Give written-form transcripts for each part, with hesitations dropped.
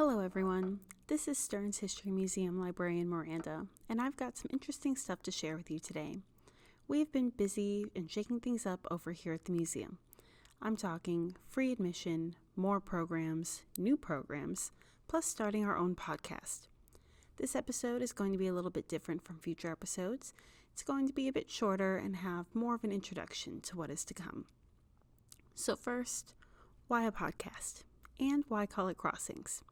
Hello everyone, this is Stearns History Museum librarian Miranda, and I've got some interesting stuff to share with you today. We've been busy and shaking things up over here at the museum. I'm talking free admission, more programs, new programs, plus starting our own podcast. This episode is going to be a little bit different from future episodes. It's going to be a bit shorter and have more of an introduction to what is to come. So first, why a podcast? And why call it Crossings?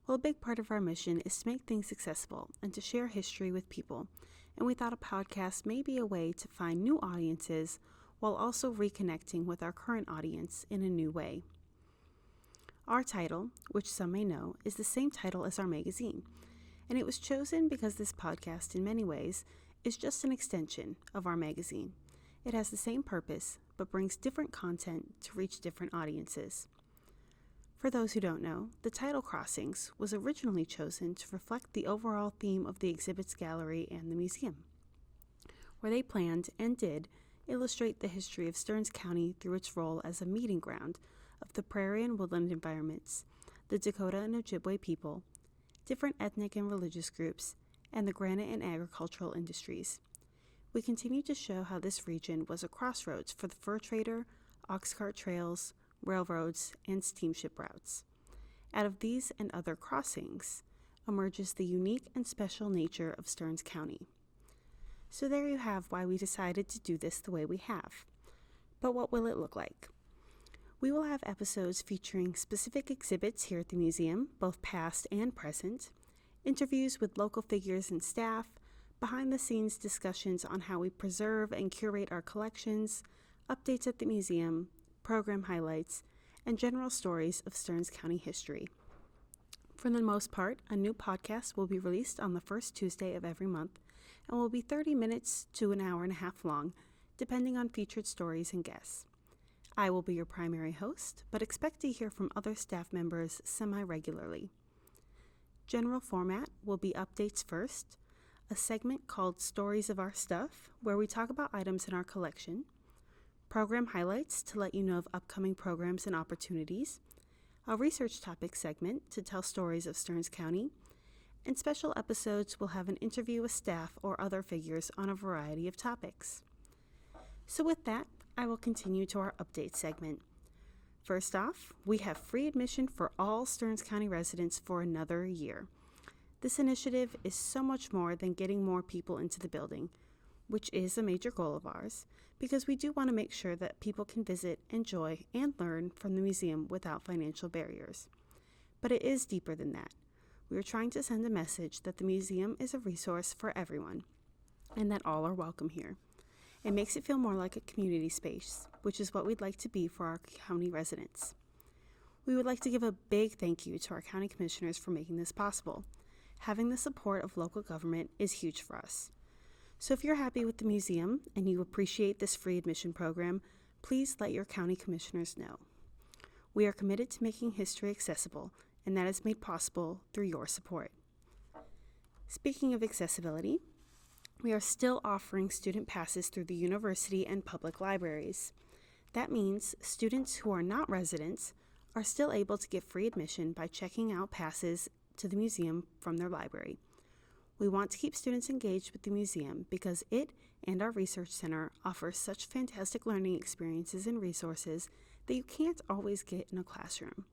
Well, a big part of our mission is to make things accessible and to share history with people, and we thought a podcast may be a way to find new audiences while also reconnecting with our current audience in a new way. Our title, which some may know, is the same title as our magazine, and it was chosen because this podcast in many ways is just an extension of our magazine. It has the same purpose, but brings different content to reach different audiences. For those who don't know, the title Crossings was originally chosen to reflect the overall theme of the exhibits gallery and the museum, where they planned and did illustrate the history of Stearns County through its role as a meeting ground of the prairie and woodland environments, the Dakota and Ojibwe people, different ethnic and religious groups, and the granite and agricultural industries. We continue to show how this region was a crossroads for the fur trader, ox cart trails, railroads, and steamship routes. Out of these and other crossings emerges the unique and special nature of Stearns County. So there you have why we decided to do this the way we have. But what will it look like? We will have episodes featuring specific exhibits here at the museum, both past and present, interviews with local figures and staff, behind-the-scenes discussions on how we preserve and curate our collections, updates at the museum, program highlights, and general stories of Stearns County history. For the most part, a new podcast will be released on the first Tuesday of every month and will be 30 minutes to an hour and a half long, depending on featured stories and guests. I will be your primary host, but expect to hear from other staff members semi-regularly. General format will be updates first, a segment called Stories of Our Stuff, where we talk about items in our collection, program highlights to let you know of upcoming programs and opportunities, a research topic segment to tell stories of Stearns County, and special episodes will have an interview with staff or other figures on a variety of topics. So with that, I will continue to our update segment. First off, we have free admission for all Stearns County residents for another year. This initiative is so much more than getting more people into the building, which is a major goal of ours, because we do want to make sure that people can visit, enjoy, and learn from the museum without financial barriers. But it is deeper than that. We are trying to send a message that the museum is a resource for everyone, and that all are welcome here. It makes it feel more like a community space, which is what we'd like to be for our county residents. We would like to give a big thank you to our county commissioners for making this possible. Having the support of local government is huge for us. So if you're happy with the museum and you appreciate this free admission program, please let your county commissioners know. We are committed to making history accessible, and that is made possible through your support. Speaking of accessibility, we are still offering student passes through the university and public libraries. That means students who are not residents are still able to get free admission by checking out passes to the museum from their library. We want to keep students engaged with the museum because it and our research center offer such fantastic learning experiences and resources that you can't always get in a classroom.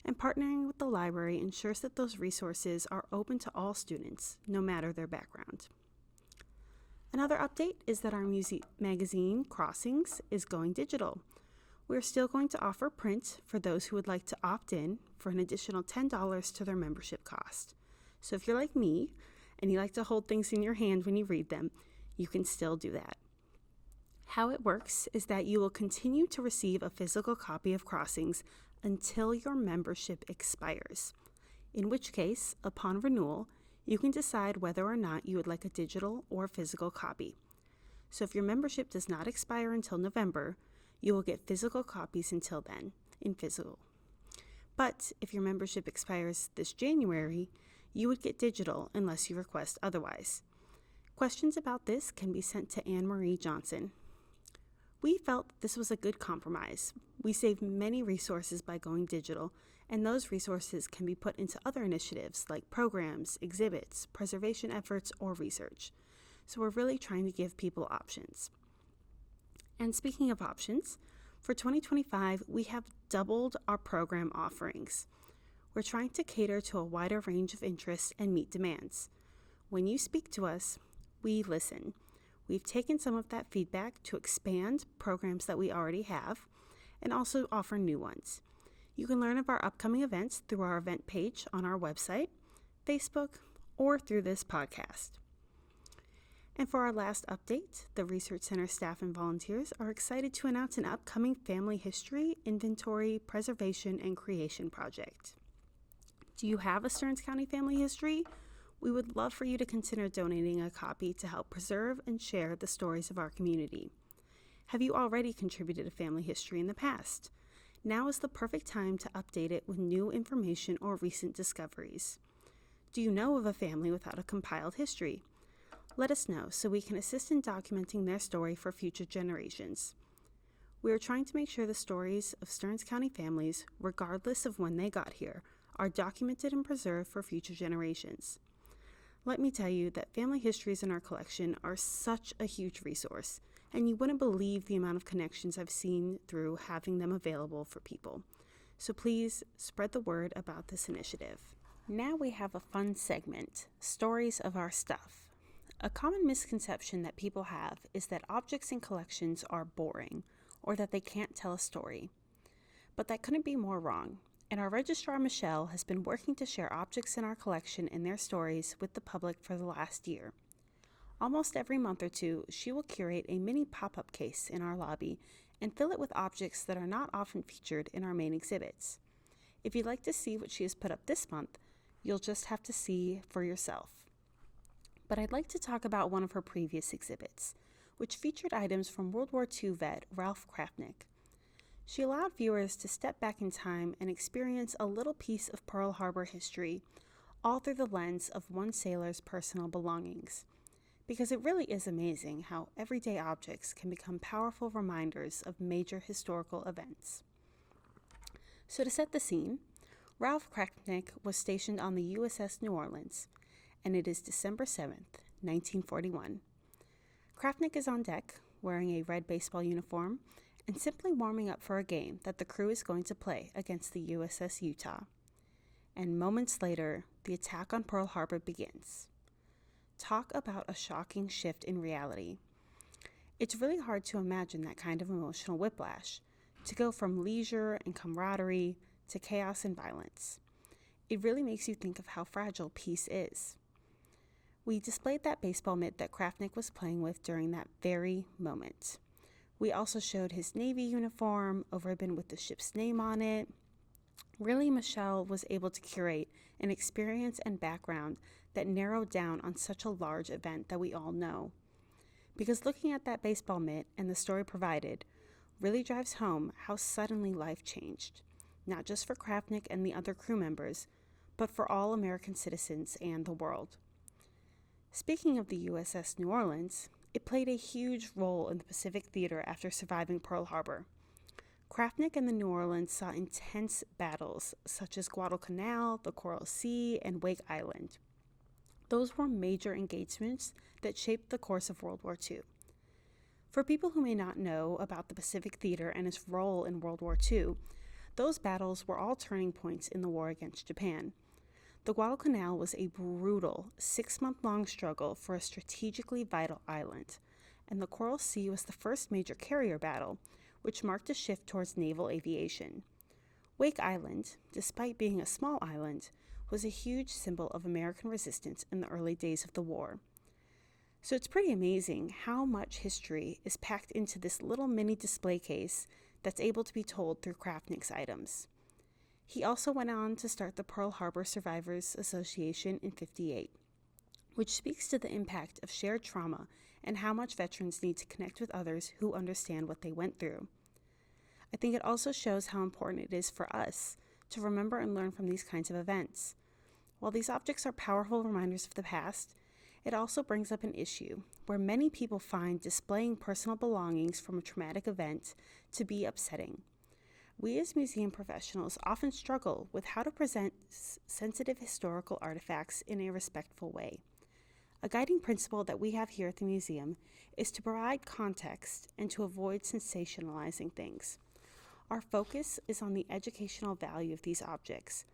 And partnering with the library ensures that those resources are open to all students, no matter their background. Another update is that our magazine, Crossings, is going digital. We're still going to offer print for those who would like to opt in for an additional $10 to their membership cost. So if you're like me, and you like to hold things in your hand when you read them, you can still do that. How it works is that you will continue to receive a physical copy of Crossings until your membership expires, in which case, upon renewal, you can decide whether or not you would like a digital or physical copy. So if your membership does not expire until November, you will get physical copies until then, in physical. But if your membership expires this January, you would get digital unless you request otherwise. Questions about this can be sent to Anne-Marie Johnson. We felt this was a good compromise. We save many resources by going digital, and those resources can be put into other initiatives like programs, exhibits, preservation efforts, or research. So we're really trying to give people options. And speaking of options, for 2025, we have doubled our program offerings. We're trying to cater to a wider range of interests and meet demands. When you speak to us, we listen. We've taken some of that feedback to expand programs that we already have and also offer new ones. You can learn of our upcoming events through our event page on our website, Facebook, or through this podcast. And for our last update, the Research Center staff and volunteers are excited to announce an upcoming family history, inventory, preservation, and creation project. Do you have a Stearns County family history? We would love for you to consider donating a copy to help preserve and share the stories of our community. Have you already contributed a family history in the past? Now is the perfect time to update it with new information or recent discoveries. Do you know of a family without a compiled history? Let us know so we can assist in documenting their story for future generations. We are trying to make sure the stories of Stearns County families, regardless of when they got here, are documented and preserved for future generations. Let me tell you that family histories in our collection are such a huge resource, and you wouldn't believe the amount of connections I've seen through having them available for people. So please spread the word about this initiative. Now we have a fun segment, Stories of Our Stuff. A common misconception that people have is that objects in collections are boring or that they can't tell a story. But that couldn't be more wrong, and our registrar Michelle has been working to share objects in our collection and their stories with the public for the last year. Almost every month or two, she will curate a mini pop-up case in our lobby and fill it with objects that are not often featured in our main exhibits. If you'd like to see what she has put up this month, you'll just have to see for yourself. But I'd like to talk about one of her previous exhibits, which featured items from World War II vet Ralph Krafnick. She allowed viewers to step back in time and experience a little piece of Pearl Harbor history, all through the lens of one sailor's personal belongings. Because it really is amazing how everyday objects can become powerful reminders of major historical events. So to set the scene, Ralph Krafnick was stationed on the USS New Orleans, and it is December 7th, 1941. Krafnick is on deck, wearing a red baseball uniform, and simply warming up for a game that the crew is going to play against the USS Utah. And moments later, the attack on Pearl Harbor begins. Talk about a shocking shift in reality. It's really hard to imagine that kind of emotional whiplash, to go from leisure and camaraderie to chaos and violence. It really makes you think of how fragile peace is. We displayed that baseball mitt that Krafnick was playing with during that very moment. We also showed his Navy uniform, a ribbon with the ship's name on it. Really, Michelle was able to curate an experience and background that narrowed down on such a large event that we all know. Because looking at that baseball mitt and the story provided really drives home how suddenly life changed, not just for Krafnick and the other crew members, but for all American citizens and the world. Speaking of the USS New Orleans, it played a huge role in the Pacific Theater after surviving Pearl Harbor. Krafnick and the New Orleans saw intense battles such as Guadalcanal, the Coral Sea, and Wake Island. Those were major engagements that shaped the course of World War II. For people who may not know about the Pacific Theater and its role in World War II, those battles were all turning points in the war against Japan. The Guadalcanal was a brutal 6-month-long struggle for a strategically vital island, and the Coral Sea was the first major carrier battle, which marked a shift towards naval aviation. Wake Island, despite being a small island, was a huge symbol of American resistance in the early days of the war. So it's pretty amazing how much history is packed into this little mini display case that's able to be told through Krafnick's items. He also went on to start the Pearl Harbor Survivors Association in '58, which speaks to the impact of shared trauma and how much veterans need to connect with others who understand what they went through. I think it also shows how important it is for us to remember and learn from these kinds of events. While these objects are powerful reminders of the past, it also brings up an issue where many people find displaying personal belongings from a traumatic event to be upsetting. We as museum professionals often struggle with how to present sensitive historical artifacts in a respectful way. A guiding principle that we have here at the museum is to provide context and to avoid sensationalizing things. Our focus is on the educational value of these objects,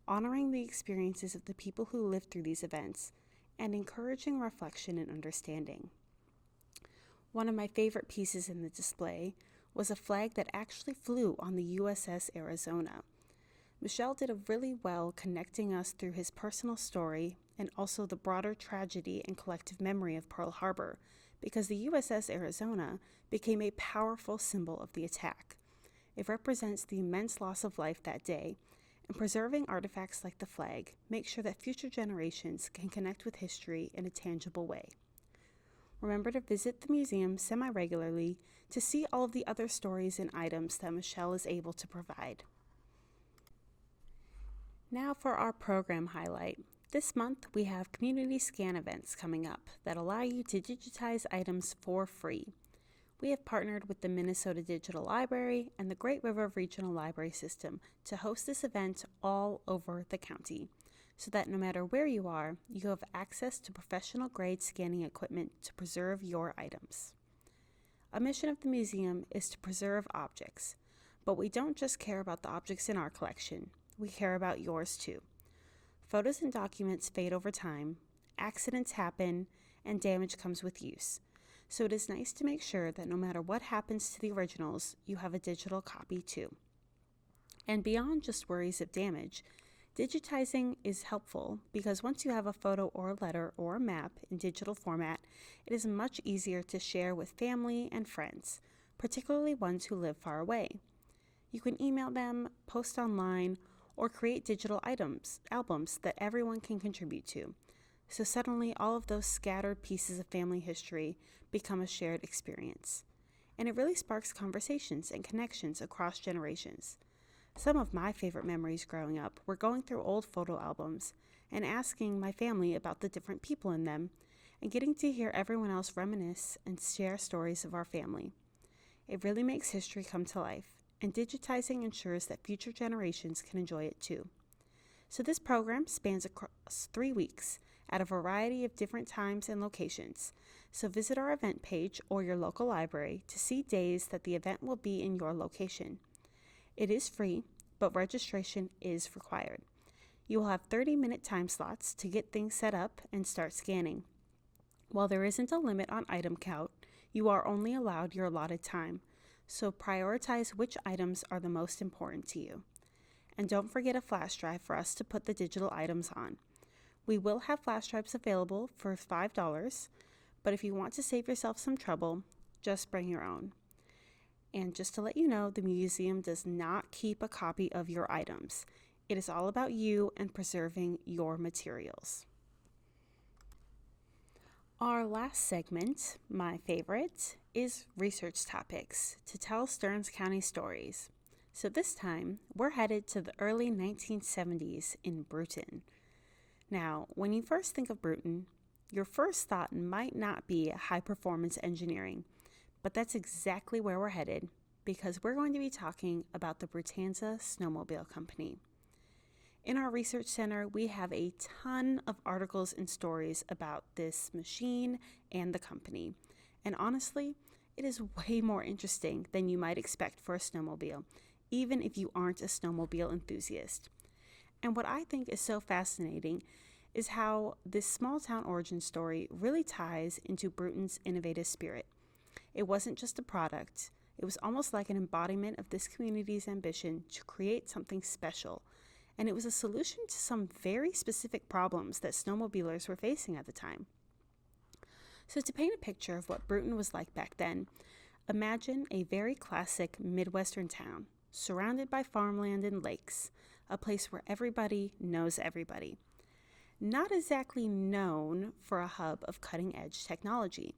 honoring the experiences of the people who lived through these events, and encouraging reflection and understanding. One of my favorite pieces in the display was a flag that actually flew on the USS Arizona. Michel did a really well connecting us through his personal story and also the broader tragedy and collective memory of Pearl Harbor, because the USS Arizona became a powerful symbol of the attack. It represents the immense loss of life that day, and preserving artifacts like the flag makes sure that future generations can connect with history in a tangible way. Remember to visit the museum semi-regularly to see all of the other stories and items that Michel is able to provide. Now for our program highlight. This month we have community scan events coming up that allow you to digitize items for free. We have partnered with the Minnesota Digital Library and the Great River Regional Library System to host this event all over the county, so that no matter where you are, you have access to professional-grade scanning equipment to preserve your items. A mission of the museum is to preserve objects, but we don't just care about the objects in our collection, we care about yours too. Photos and documents fade over time, accidents happen, and damage comes with use. So it is nice to make sure that no matter what happens to the originals, you have a digital copy too. And beyond just worries of damage, digitizing is helpful because once you have a photo or a letter or a map in digital format, it is much easier to share with family and friends, particularly ones who live far away. You can email them, post online, or create digital albums that everyone can contribute to. So suddenly all of those scattered pieces of family history become a shared experience. And it really sparks conversations and connections across generations. Some of my favorite memories growing up were going through old photo albums and asking my family about the different people in them and getting to hear everyone else reminisce and share stories of our family. It really makes history come to life, and digitizing ensures that future generations can enjoy it too. So this program spans across 3 weeks at a variety of different times and locations. So visit our event page or your local library to see days that the event will be in your location. It is free, but registration is required. You will have 30-minute time slots to get things set up and start scanning. While there isn't a limit on item count, you are only allowed your allotted time, so prioritize which items are the most important to you. And don't forget a flash drive for us to put the digital items on. We will have flash drives available for $5, but if you want to save yourself some trouble, just bring your own. And just to let you know, the museum does not keep a copy of your items. It is all about you and preserving your materials. Our last segment, my favorite, is research topics to tell Stearns County stories. So this time, we're headed to the early 1970s in Bruton. Now, when you first think of Bruton, your first thought might not be high-performance engineering, but that's exactly where we're headed because we're going to be talking about the Brutanza Snowmobile Company. In our research center, we have a ton of articles and stories about this machine and the company. And honestly, it is way more interesting than you might expect for a snowmobile, even if you aren't a snowmobile enthusiast. And what I think is so fascinating is how this small town origin story really ties into Bruton's innovative spirit. It wasn't just a product, it was almost like an embodiment of this community's ambition to create something special. And it was a solution to some very specific problems that snowmobilers were facing at the time. So to paint a picture of what Bruton was like back then, imagine a very classic Midwestern town, surrounded by farmland and lakes, a place where everybody knows everybody. Not exactly known for a hub of cutting-edge technology,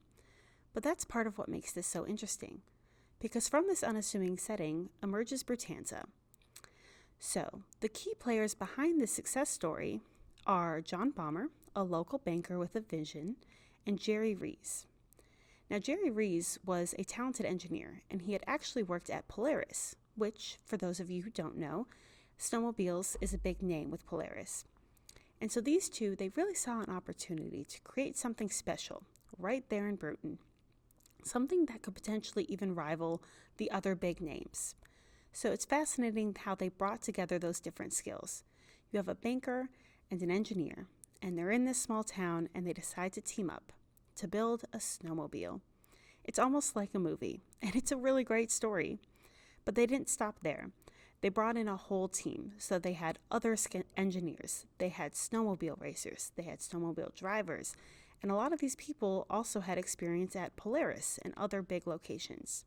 but that's part of what makes this so interesting, because from this unassuming setting emerges Brutanza. So, the key players behind this success story are John Balmer, a local banker with a vision, and Jerry Rees. Now, Jerry Rees was a talented engineer, and he had actually worked at Polaris, which, for those of you who don't know, Snowmobiles is a big name with Polaris. And so these two, they really saw an opportunity to create something special right there in Bruton, something that could potentially even rival the other big names. So it's fascinating how they brought together those different skills. You have a banker and an engineer, and they're in this small town and they decide to team up to build a snowmobile. It's almost like a movie, and it's a really great story. But they didn't stop there. They brought in a whole team, so they had other engineers, they had snowmobile racers, they had snowmobile drivers, and a lot of these people also had experience at Polaris and other big locations.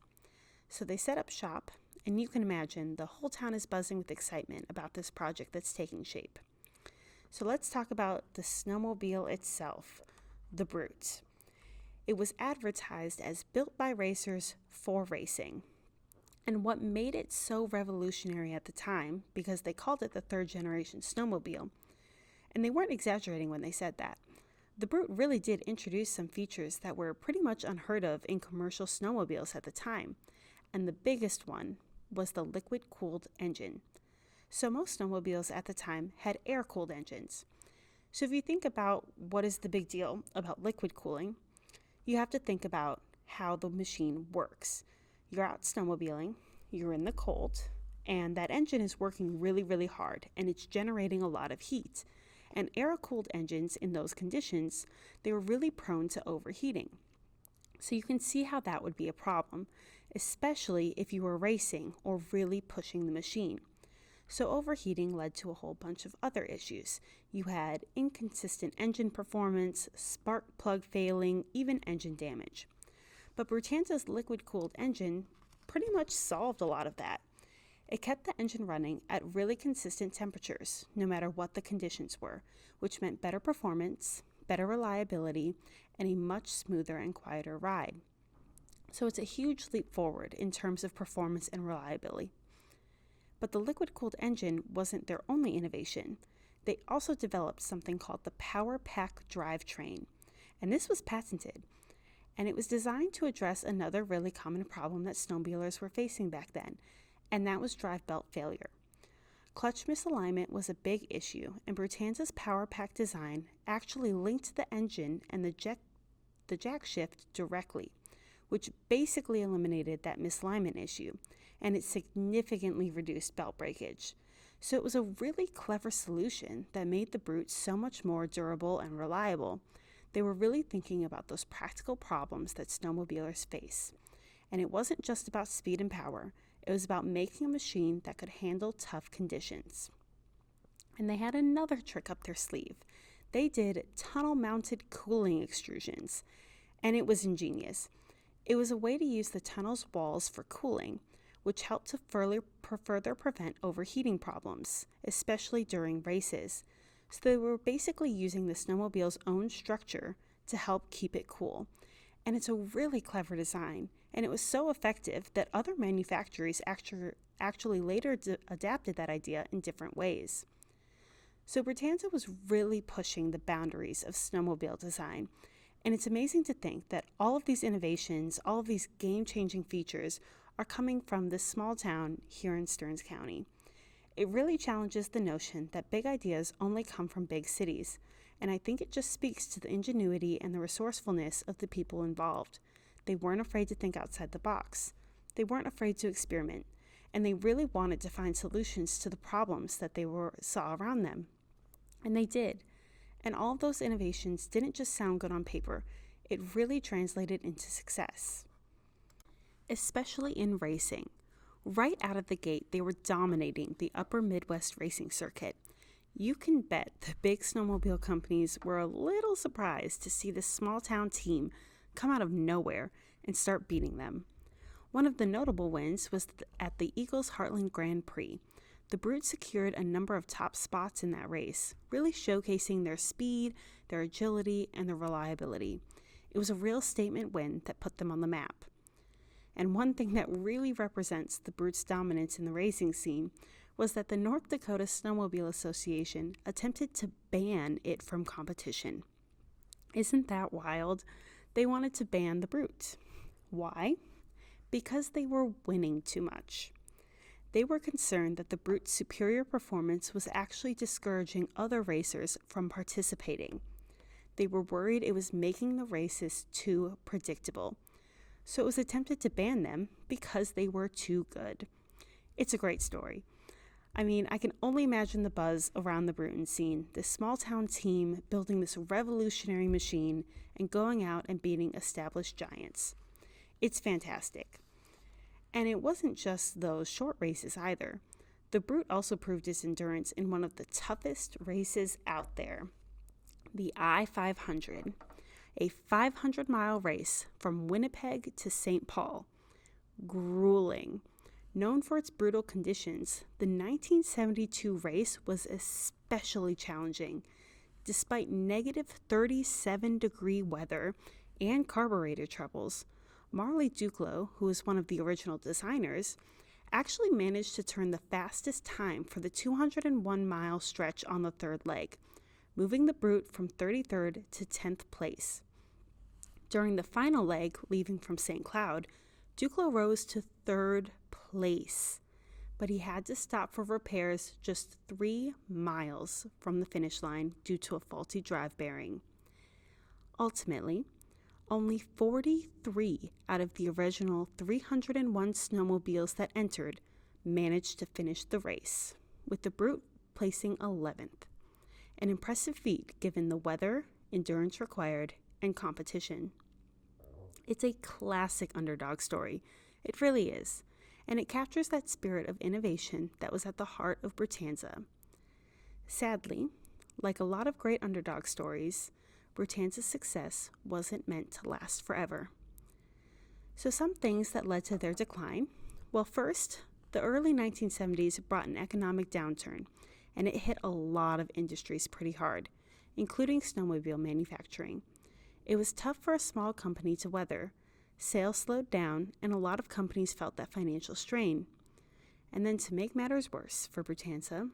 So they set up shop, and you can imagine the whole town is buzzing with excitement about this project that's taking shape. So let's talk about the snowmobile itself, the Brute. It was advertised as built by racers for racing. And what made it so revolutionary at the time, because they called it the third generation snowmobile, and they weren't exaggerating when they said that, the Brute really did introduce some features that were pretty much unheard of in commercial snowmobiles at the time. And the biggest one was the liquid-cooled engine. So most snowmobiles at the time had air-cooled engines. So if you think about what is the big deal about liquid cooling, you have to think about how the machine works. You're out snowmobiling, you're in the cold, and that engine is working really, really hard, and it's generating a lot of heat. And air-cooled engines in those conditions, they were really prone to overheating. So you can see how that would be a problem, especially if you were racing or really pushing the machine. So overheating led to a whole bunch of other issues. You had inconsistent engine performance, spark plug failing, even engine damage. But Brutanza's liquid-cooled engine pretty much solved a lot of that. It kept the engine running at really consistent temperatures, no matter what the conditions were, which meant better performance, better reliability, and a much smoother and quieter ride. So it's a huge leap forward in terms of performance and reliability. But the liquid-cooled engine wasn't their only innovation. They also developed something called the Power Pack drivetrain, and this was patented. And it was designed to address another really common problem that snowmobilers were facing back then, and that was drive belt failure. Clutch misalignment was a big issue, and Brutanza's Power Pack design actually linked the engine and the jack shift directly, which basically eliminated that misalignment issue, and it significantly reduced belt breakage. So it was a really clever solution that made the Brute so much more durable and reliable. They were really thinking about those practical problems that snowmobilers face. And it wasn't just about speed and power, it was about making a machine that could handle tough conditions. And they had another trick up their sleeve. They did tunnel-mounted cooling extrusions, and it was ingenious. It was a way to use the tunnel's walls for cooling, which helped to further prevent overheating problems, especially during races. So they were basically using the snowmobile's own structure to help keep it cool. And it's a really clever design, and it was so effective that other manufacturers actually later adapted that idea in different ways. So Brutanza was really pushing the boundaries of snowmobile design, and it's amazing to think that all of these innovations, all of these game-changing features are coming from this small town here in Stearns County. It really challenges the notion that big ideas only come from big cities, and I think it just speaks to the ingenuity and the resourcefulness of the people involved. They weren't afraid to think outside the box. They weren't afraid to experiment, and they really wanted to find solutions to the problems that they saw around them. And they did. And all of those innovations didn't just sound good on paper, it really translated into success. Especially in racing. Right out of the gate, they were dominating the upper Midwest racing circuit. You can bet the big snowmobile companies were a little surprised to see this small town team come out of nowhere and start beating them. One of the notable wins was at the Eagles Heartland Grand Prix. The Brute secured a number of top spots in that race, really showcasing their speed, their agility, and their reliability. It was a real statement win that put them on the map. And one thing that really represents the Brute's dominance in the racing scene was that the North Dakota Snowmobile Association attempted to ban it from competition. Isn't that wild? They wanted to ban the Brute. Why? Because they were winning too much. They were concerned that the Brute's superior performance was actually discouraging other racers from participating. They were worried it was making the races too predictable. So it was attempted to ban them because they were too good. It's a great story. I mean, I can only imagine the buzz around the Bruton scene, this small town team building this revolutionary machine and going out and beating established giants. It's fantastic. And it wasn't just those short races either. The Brute also proved its endurance in one of the toughest races out there, the I-500, a 500-mile race from Winnipeg to St. Paul. Grueling. Known for its brutal conditions, the 1972 race was especially challenging. Despite negative 37-degree weather and carburetor troubles, Marley Duclos, who was one of the original designers, actually managed to turn the fastest time for the 201-mile stretch on the third leg, moving the Brute from 33rd to 10th place. During the final leg, leaving from St. Cloud, Duclos rose to third place, but he had to stop for repairs just 3 miles from the finish line due to a faulty drive bearing. Ultimately, only 43 out of the original 301 snowmobiles that entered managed to finish the race, with the Brute placing 11th. An impressive feat given the weather, endurance required, and competition. It's a classic underdog story. It really is. And it captures that spirit of innovation that was at the heart of Brutanza. Sadly, like a lot of great underdog stories, Brutanza's success wasn't meant to last forever. So some things that led to their decline. Well, first, the early 1970s brought an economic downturn, and it hit a lot of industries pretty hard, including snowmobile manufacturing. It was tough for a small company to weather. Sales slowed down, and a lot of companies felt that financial strain. And then to make matters worse for Brutanza,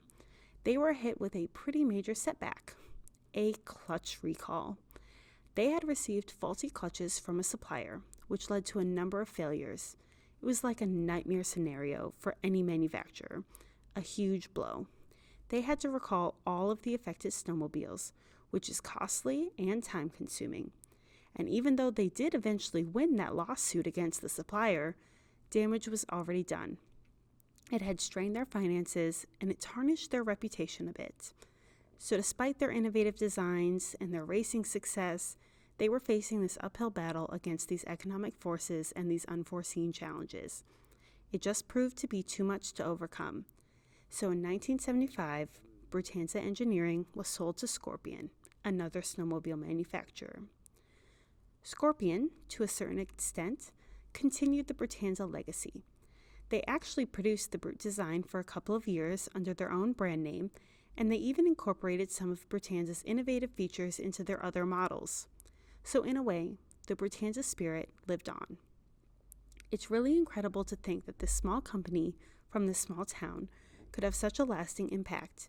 they were hit with a pretty major setback, a clutch recall. They had received faulty clutches from a supplier, which led to a number of failures. It was like a nightmare scenario for any manufacturer, a huge blow. They had to recall all of the affected snowmobiles, which is costly and time-consuming. And even though they did eventually win that lawsuit against the supplier, damage was already done. It had strained their finances, and it tarnished their reputation a bit. So despite their innovative designs and their racing success, they were facing this uphill battle against these economic forces and these unforeseen challenges. It just proved to be too much to overcome. So in 1975, Brutanza Engineering was sold to Scorpion, another snowmobile manufacturer. Scorpion, to a certain extent, continued the Brutanza legacy. They actually produced the Brute design for a couple of years under their own brand name, and they even incorporated some of Brutanza's innovative features into their other models. So in a way, the Brutanza spirit lived on. It's really incredible to think that this small company from this small town could have such a lasting impact.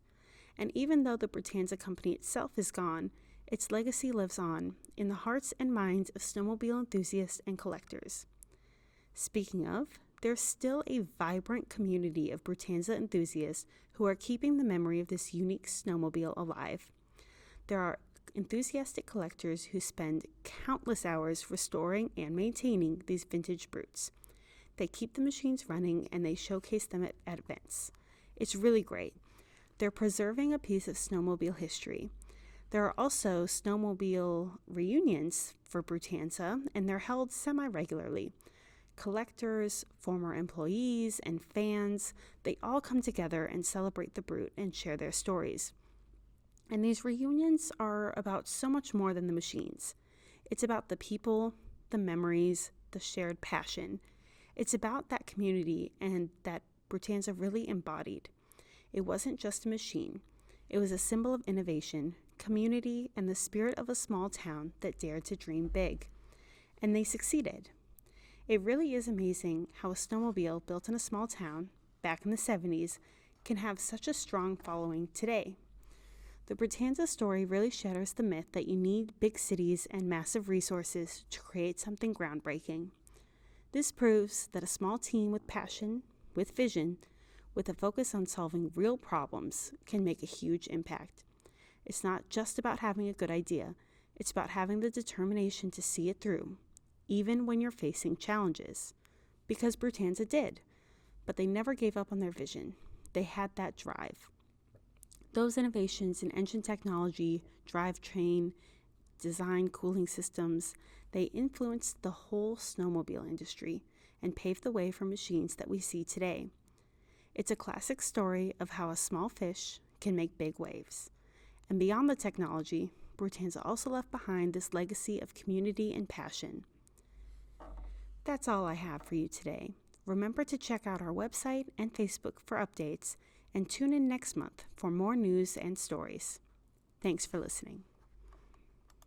And even though the Brutanza company itself is gone, its legacy lives on in the hearts and minds of snowmobile enthusiasts and collectors. Speaking of, there's still a vibrant community of Brutanza enthusiasts who are keeping the memory of this unique snowmobile alive. There are enthusiastic collectors who spend countless hours restoring and maintaining these vintage Brutes. They keep the machines running and they showcase them at events. It's really great. They're preserving a piece of snowmobile history. There are also snowmobile reunions for Brutanza, and they're held semi-regularly. Collectors, former employees, and fans, they all come together and celebrate the Brute and share their stories. And these reunions are about so much more than the machines. It's about the people, the memories, the shared passion. It's about that community and that Brutanza really embodied. It wasn't just a machine. It was a symbol of innovation, community, and the spirit of a small town that dared to dream big. And they succeeded. It really is amazing how a snowmobile built in a small town, back in the 70s, can have such a strong following today. The Brutanza story really shatters the myth that you need big cities and massive resources to create something groundbreaking. This proves that a small team with passion, with vision, with a focus on solving real problems, can make a huge impact. It's not just about having a good idea, it's about having the determination to see it through, even when you're facing challenges. Because Brutanza did, but they never gave up on their vision. They had that drive. Those innovations in engine technology, drivetrain, design, cooling systems, they influenced the whole snowmobile industry and paved the way for machines that we see today. It's a classic story of how a small fish can make big waves. And beyond the technology, Brutanza also left behind this legacy of community and passion. That's all I have for you today. Remember to check out our website and Facebook for updates, and tune in next month for more news and stories. Thanks for listening.